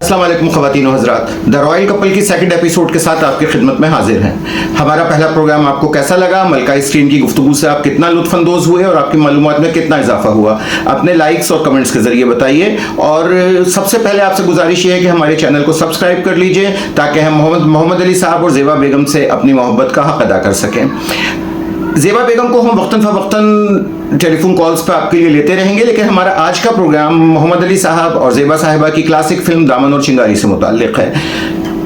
अस्सलाम वालेकुम ख़वातीन व हज़रात, द रॉयल कपल की सेकंड एपिसोड के साथ आपकी खिदमत में हाजिर हैं। हमारा पहला प्रोग्राम आपको कैसा लगा? मलका स्क्रीन की गुफ्तगू से आप कितना लुत्फ़अंदोज़ हुए और आपकी मालूमात में कितना इजाफा हुआ? अपने लाइक्स और कमेंट्स के जरिए बताइए। और सबसे पहले आपसे गुजारिश ये है कि हमारे चैनल को सब्सक्राइब कर लीजिए ताकि हम मोहम्मद अली साहब और ज़ेबा बेगम से अपनी मोहब्बत का हक अदा कर सकें। ज़ेबा बेगम को हम वक्तन फ़वक्तन टेलीफोन कॉल्स पर आपके लिए लेते रहेंगे, लेकिन हमारा आज का प्रोग्राम मोहम्मद अली साहब और ज़ेबा साहिबा की क्लासिक फिल्म दामन और चिंगारी से मुताल्लिक़ है।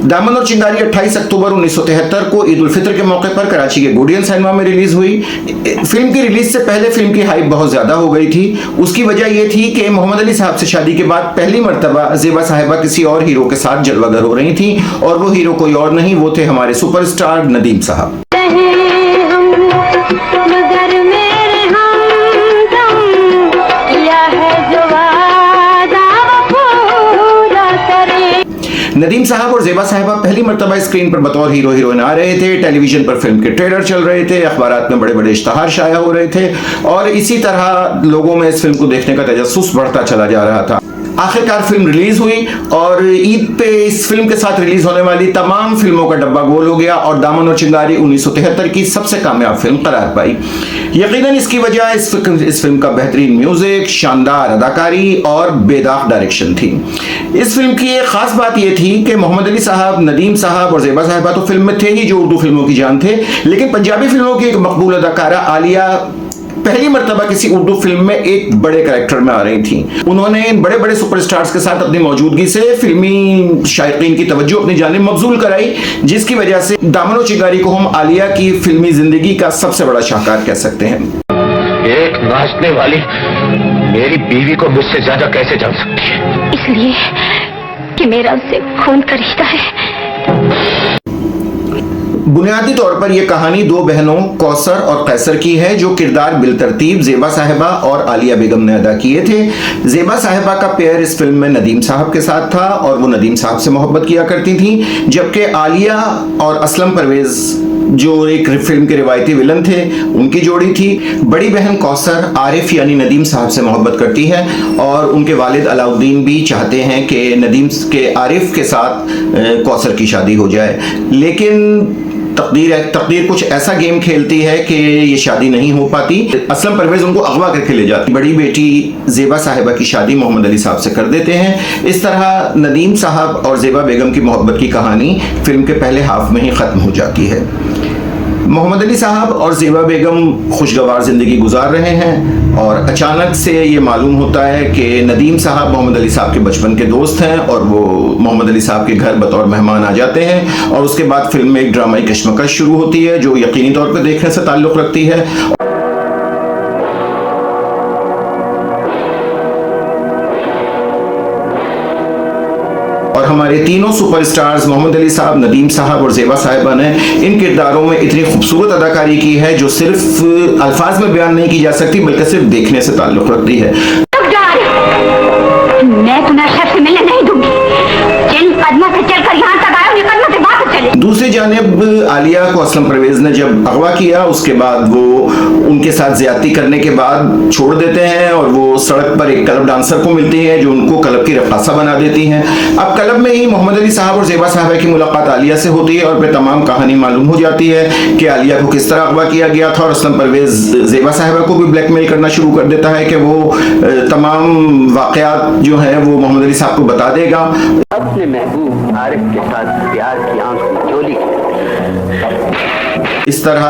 दामन और चिंगारी 28 अक्टूबर 1973 को ईद उल फितर के मौके पर कराची के गोडियन सिनेमा में रिलीज हुई। फिल्म की रिलीज से पहले फिल्म की हाइप बहुत ज्यादा हो गई थी। उसकी वजह यह थी कि मोहम्मद अली साहब से शादी के बाद पहली मर्तबा ज़ेबा साहिबा किसी और हीरो के साथ जलवागर हो रही थी, और वो हीरो कोई और नहीं, वो थे हमारे सुपरस्टार नदीम साहब। नदीम साहब और ज़ेबा साहिबा पहली मर्तबा स्क्रीन पर बतौर हीरो हीरोइन आ रहे थे। टेलीविजन पर फिल्म के ट्रेलर चल रहे थे, अखबारात में बड़े बड़े इश्तहार शाया हो रहे थे, और इसी तरह लोगों में इस फिल्म को देखने का तजस्सुस बढ़ता चला जा रहा था। आखिरकार फिल्म रिलीज हुई और ईद पे इस फिल्म के साथ रिलीज होने वाली तमाम फिल्मों का डब्बा गोल हो गया और दामन और चिंगारी 1973 की सबसे कामयाब फिल्म करार पाई। यकीनन इसकी वजह इस फिल्म का बेहतरीन म्यूजिक, शानदार अदाकारी और बेदाग डायरेक्शन थी। इस फिल्म की एक खास बात यह थी कि मोहम्मद अली साहब, नदीम साहब और ज़ेबा साहिबा तो फिल्म में थे ही, जो उर्दू फिल्मों की जान थे, लेकिन पंजाबी फिल्मों की एक मकबूल अदाकारा आलिया पहली मर्तबा किसी उर्दू फिल्म में एक बड़े कैरेक्टर में आ रही थी। उन्होंने इन बड़े बड़े सुपरस्टार्स के साथ अपनी मौजूदगी से फिल्मी शायकीन की तवज्जो अपनी जानिब मबजूल कराई, जिसकी वजह से दामन और चिंगारी को हम आलिया की फिल्मी जिंदगी का सबसे बड़ा शाहकार कह सकते हैं। एक नाचने वाली मेरी बीवी को मुझसे ज्यादा कैसे जान सकती है? इसलिए कि मेरा उससे खून का रिश्ता है। बुनियादी तौर पर यह कहानी दो बहनों कौसर और कैसर की है, जो किरदार बिलतरतीब ज़ेबा साहिबा और आलिया बेगम ने अदा किए थे। ज़ेबा साहिबा का पेयर इस फिल्म में नदीम साहब के साथ था और वो नदीम साहब से मोहब्बत किया करती थी, जबकि आलिया और असलम परवेज, जो एक फिल्म के रिवायती विलन थे, उनकी जोड़ी थी। बड़ी बहन कौसर आरिफ यानी नदीम साहब से मोहब्बत करती है और उनके वालिद अलाउद्दीन भी चाहते हैं कि नदीम के आरिफ के साथ कौसर की शादी हो जाए, लेकिन तकदीर कुछ ऐसा गेम खेलती है कि ये शादी नहीं हो पाती। असलम परवेज उनको अगवा करके ले जाती। बड़ी बेटी ज़ेबा साहिबा की शादी मोहम्मद अली साहब से कर देते हैं। इस तरह नदीम साहब और ज़ेबा बेगम की मोहब्बत की कहानी फिल्म के पहले हाफ में ही ख़त्म हो जाती है। मोहम्मद अली साहब और ज़ेबा बेगम खुशगवार ज़िंदगी गुजार रहे हैं और अचानक से ये मालूम होता है कि नदीम साहब मोहम्मद अली साहब के बचपन के दोस्त हैं और वो मोहम्मद अली साहब के घर बतौर मेहमान आ जाते हैं, और उसके बाद फिल्म में एक ड्रामाई कश्मकश शुरू होती है जो यकीनी तौर पर देखने से ताल्लुक़ रखती है। और हमारे तीनों सुपरस्टार्स मोहम्मद अली साहब, नदीम साहब और ज़ेबा साहिबा ने इन किरदारों में इतनी खूबसूरत अदाकारी की है जो सिर्फ अल्फाज में बयान नहीं की जा सकती, बल्कि सिर्फ देखने से ताल्लुक़ रखती है। मैं तुम्हें शख्स से मिलने नहीं दूंगी। जिन कदमों से चलकर यहाँ तक आया, उन कदमों से वापस चले। दूसरी जानिब आलिया को असलम परवेज ने जब अगवा किया, उसके बाद वो उनके साथ ज्यादती करने के बाद छोड़ देते हैं और वो सड़क पर एक क्लब डांसर को मिलती है जो उनको क्लब की रफ़ासा बना देती हैं। अब क्लब में ही मोहम्मद अली साहब और ज़ेबा साहिबा की मुलाकात आलिया से होती है और फिर तमाम कहानी मालूम हो जाती है कि आलिया को किस तरह अगवा किया गया था, और असलम परवेज ज़ेबा साहिबा को भी ब्लैकमेल करना शुरू कर देता है कि वो तमाम वाक़यात जो है वो मोहम्मद अली साहब को बता देगा। अपने महबूब आरिफ के साथ प्यार की आंख में चोली। इस तरह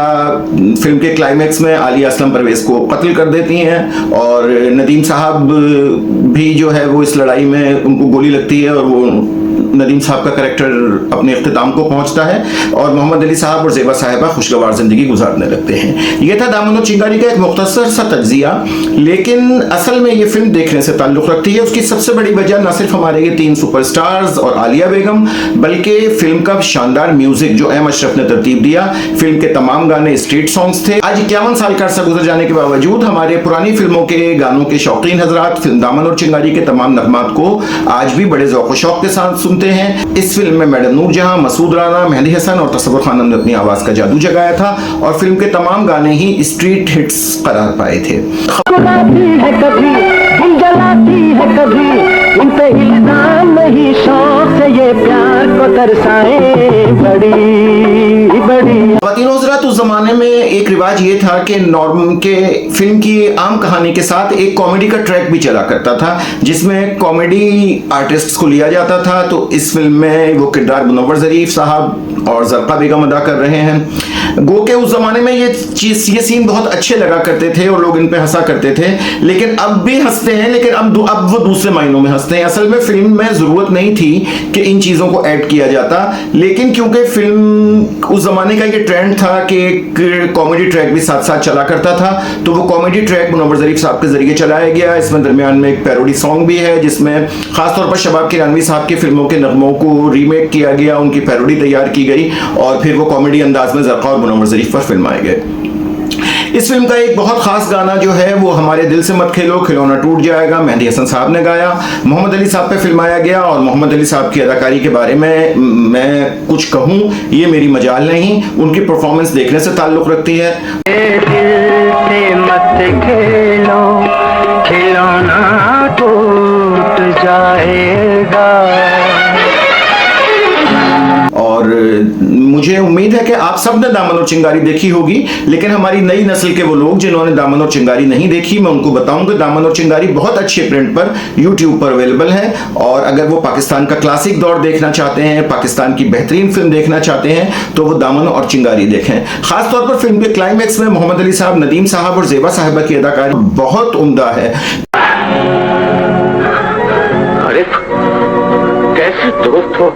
फिल्म के क्लाइमेक्स में आलिया असलम परवेज को कत्ल कर देती हैं और नदीम साहब भी जो है वो इस लड़ाई में उनको गोली लगती है और वो नदीम साहब का कैरेक्टर अपने इख्तिताम को पहुंचता है और मोहम्मद अली साहब और ज़ेबा साहिबा खुशगवार ज़िंदगी गुजारने लगते हैं। यह था दामन और चिंगारी का एक मुख्तसर सा तज्जिया, लेकिन असल में ये फिल्म देखने से ताल्लुक़ रखती है। उसकी सबसे बड़ी वजह न सिर्फ हमारे ये तीन सुपरस्टार्स और आलिया बेगम, बल्कि फिल्म का शानदार म्यूजिक जो एम अशरफ ने तरतीब दिया। फिल्म के तमाम गाने स्ट्रीट सॉन्ग्स थे। आज 51 साल का अरसा गुजर जाने के बावजूद हमारे पुरानी फिल्मों के गानों के शौकीन हजरात फिल्म दामन और चिंगारी के तमाम नगमात को आज भी बड़े ज़ौक़ व शौक़ के साथ सुनते हैं। इस फिल्म में मैडम नूरजहां, मसूद राना, मेहंदी हसन और तसव्वुर खानम ने अपनी आवाज का जादू जगाया था और फिल्म के तमाम गाने ही स्ट्रीट हिट्स करार पाए थे। है कभी, दिल जलाती है कभी, उन पे इल्जाम नहीं, शौक ये प्यार को दर्शाए बड़ी बड़ी। ख़वातीन हज़रात, उस जमाने में एक रिवाज ये था कि नॉर्म के फिल्म की आम कहानी के साथ एक कॉमेडी का ट्रैक भी चला करता था, जिसमें कॉमेडी आर्टिस्ट्स को लिया जाता था। तो इस फिल्म में वो किरदार मुनव्वर ज़रीफ साहब और ज़रक़ा बेगम अदा कर रहे हैं। गो के उस जमाने में ये सीन बहुत अच्छे लगा करते थे और लोग इन पे हंसा करते थे, लेकिन अब भी हंसते हैं, लेकिन अब वो दूसरे मायनों में हंसते हैं। असल में फिल्म में ज़रूरत नहीं थी कि इन चीज़ों को ऐड किया जाता, लेकिन क्योंकि फिल्म उस जमाने का ये ट्रेंड था कि एक कॉमेडी ट्रैक भी साथ साथ चला करता था, तो वो कॉमेडी ट्रैक मुनव्वर ज़रीफ साहब के जरिए चलाया गया। इसमें दरमियान में एक पैरोडी सॉन्ग भी है, जिसमें खासतौर पर शबाब किरानवी साहब की फिल्मों के नगमों को रीमेक किया गया, उनकी पैरोडी तैयार की गई और फिर वो कॉमेडी अंदाज में ज़रक़ा और मुनव्वर ज़रीफ पर फिल्माए गए। इस फिल्म का एक बहुत खास गाना जो है वो हमारे दिल से मत खेलो खिलौना टूट जाएगा, मेहदी हसन साहब ने गाया, मोहम्मद अली साहब पे फिल्माया गया। और मोहम्मद अली साहब की अदाकारी के बारे में मैं कुछ कहूँ ये मेरी मजाल नहीं, उनकी परफॉर्मेंस देखने से ताल्लुक़ रखती है। दिल से मत खेलो खिलौना टूट जाएगा। और मुझे उम्मीद है कि आप सब ने दामन और चिंगारी देखी होगी, लेकिन हमारी नई नस्ल के वो लोग जिन्होंने दामन और चिंगारी नहीं देखी, मैं उनको बताऊंगा दामन और चिंगारी बहुत अच्छे प्रिंट पर YouTube पर अवेलेबल है। और अगर वो पाकिस्तान का क्लासिक दौर देखना चाहते हैं, पाकिस्तान की बेहतरीन फिल्म देखना चाहते हैं, तो वो दामन और चिंगारी देखें। खासतौर पर फिल्म के क्लाइमैक्स में मोहम्मद अली साहब, नदीम साहब और ज़ेबा साहिबा की अदाकारी बहुत उम्दा है। कैसे दोस्त हो,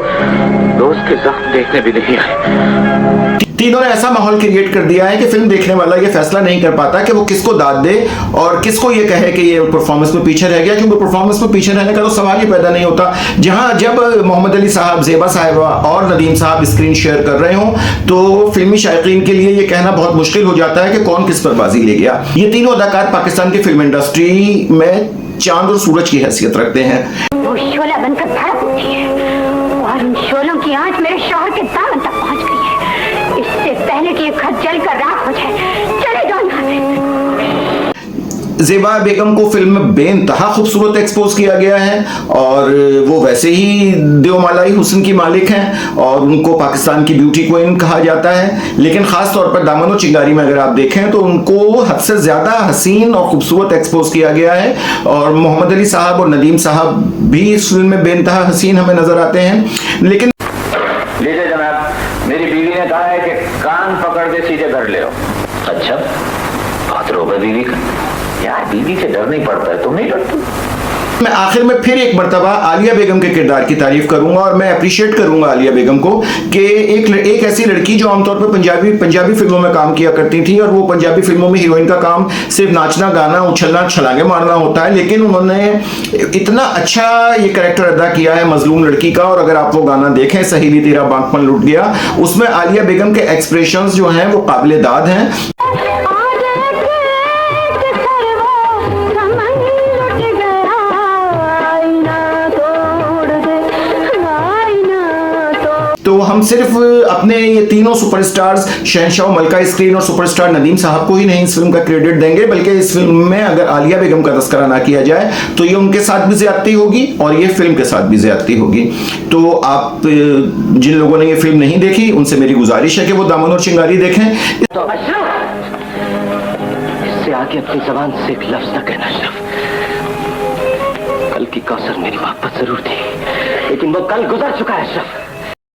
दोस्त के जख्म देखने भी नहीं आए। तीनों ने ऐसा माहौल क्रिएट कर दिया है कि फिल्म देखने वाला ये फैसला नहीं कर पाता कि वो किसको दाद दे और किसको ये कहे कि ये परफॉर्मेंस में पीछे रह गया, क्योंकि परफॉर्मेंस में पीछे रहने का तो सवाल ही पैदा नहीं होता। जब मोहम्मद अली साहब, ज़ेबा साहिबा और नदीम साहब स्क्रीन शेयर कर रहे हों, तो फिल्मी शायकीन के लिए ये कहना बहुत मुश्किल हो जाता है कि कौन किस पर बाजी ले गया। ये तीनों अदाकार पाकिस्तान की फिल्म इंडस्ट्री में चांद और सूरज की हैसियत रखते हैं। वो शोला बनकर भड़क उठी है और इन शोलों की आंच मेरे शौहर के दामन तक पहुंच गई है। इससे पहले कि ये खत जलकर राख हो जाए, चले जाओ यहाँ से। ज़ेबा बेगम को फिल्म में बेइंतहा खूबसूरत एक्सपोज किया गया है और वो वैसे ही देवमालाई हुस्न की मालिक हैं और उनको पाकिस्तान की ब्यूटी क्वीन कहा जाता है। लेकिन ख़ास तौर पर दामन और चिंगारी में अगर आप देखें तो उनको हद से ज़्यादा हसीन और खूबसूरत एक्सपोज किया गया है। और मोहम्मद अली साहब और नदीम साहब भी इस फिल्म में बेइंतहा हसीन हमें नज़र आते हैं। लेकिन लीजिए जनाब, मेरी बीवी ने कहा है कि कान पकड़ के सीधे घर ले आओ। अच्छा, बात रोबा बीवी का, यार बीवी से डर नहीं पड़ता है, तुम नहीं डरते? मैं आखिर में फिर एक मर्तबा आलिया बेगम के किरदार की तारीफ करूंगा और मैं अप्रिशिएट करूंगा आलिया बेगम को कि एक ऐसी लड़की जो आमतौर पर पंजाबी फिल्मों में काम किया करती थी और वो पंजाबी फिल्मों में हीरोइन का काम सिर्फ नाचना, गाना, उछलना, छलांगे मारना होता है, लेकिन उन्होंने इतना अच्छा ये कैरेक्टर अदा किया है मजलूम लड़की का। और अगर आप वो गाना देखें, सहेली तेरा बांकपन लुट गया, उसमें आलिया बेगम के एक्सप्रेशंस जो हैं वो काबिले दाद हैं। तो हम सिर्फ अपने ये तीनों सुपरस्टार्स शहंशाह मलका स्क्रीन और सुपरस्टार नदीम साहब को ही नहीं इस फिल्म का क्रेडिट देंगे, बल्कि इस फिल्म में अगर आलिया बेगम का तस्करा ना किया जाए तो ये उनके साथ भी ज्यादती होगी और ये फिल्म के साथ भी ज्यादती होगी। तो आप जिन लोगों ने ये फिल्म नहीं देखी उनसे मेरी गुजारिश है कि वो दामन और चिंगारी देखें। तो अशरफ, इससे आगे अपनी जबान से एक लफ्ज न कहना अशरफ। कल की कौसर मेरी मोहब्बत जरूर थी, लेकिन वो कल गुजर चुका है अशरफ।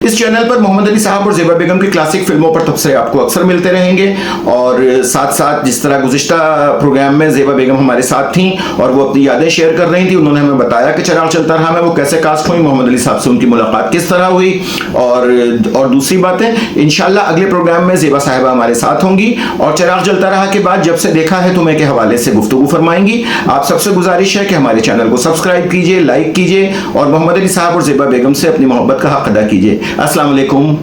इस चैनल पर मोहम्मद अली साहब और ज़ेबा बेगम की क्लासिक फिल्मों पर तबसरे आपको अक्सर मिलते रहेंगे और साथ साथ जिस तरह गुज़िश्ता प्रोग्राम में ज़ेबा बेगम हमारे साथ थी और वो अपनी यादें शेयर कर रही थी, उन्होंने हमें बताया कि चराग चलता रहा में वो कैसे कास्ट हुई, मोहम्मद अली साहब से उनकी मुलाकात किस तरह हुई और दूसरी बातें। इंशाल्लाह अगले प्रोग्राम में ज़ेबा साहिबा हमारे साथ होंगी और चराग जलता रहा के बाद जब से देखा है तुम्हें के हवाले से गुफ्तगू फरमाएंगी। आप सबसे गुजारिश है कि हमारे चैनल को सब्सक्राइब कीजिए, लाइक कीजिए और मोहम्मद अली साहब और ज़ेबा बेगम से अपनी मोहब्बत का हक अदा कीजिए। अस्सलाम वालेकुम।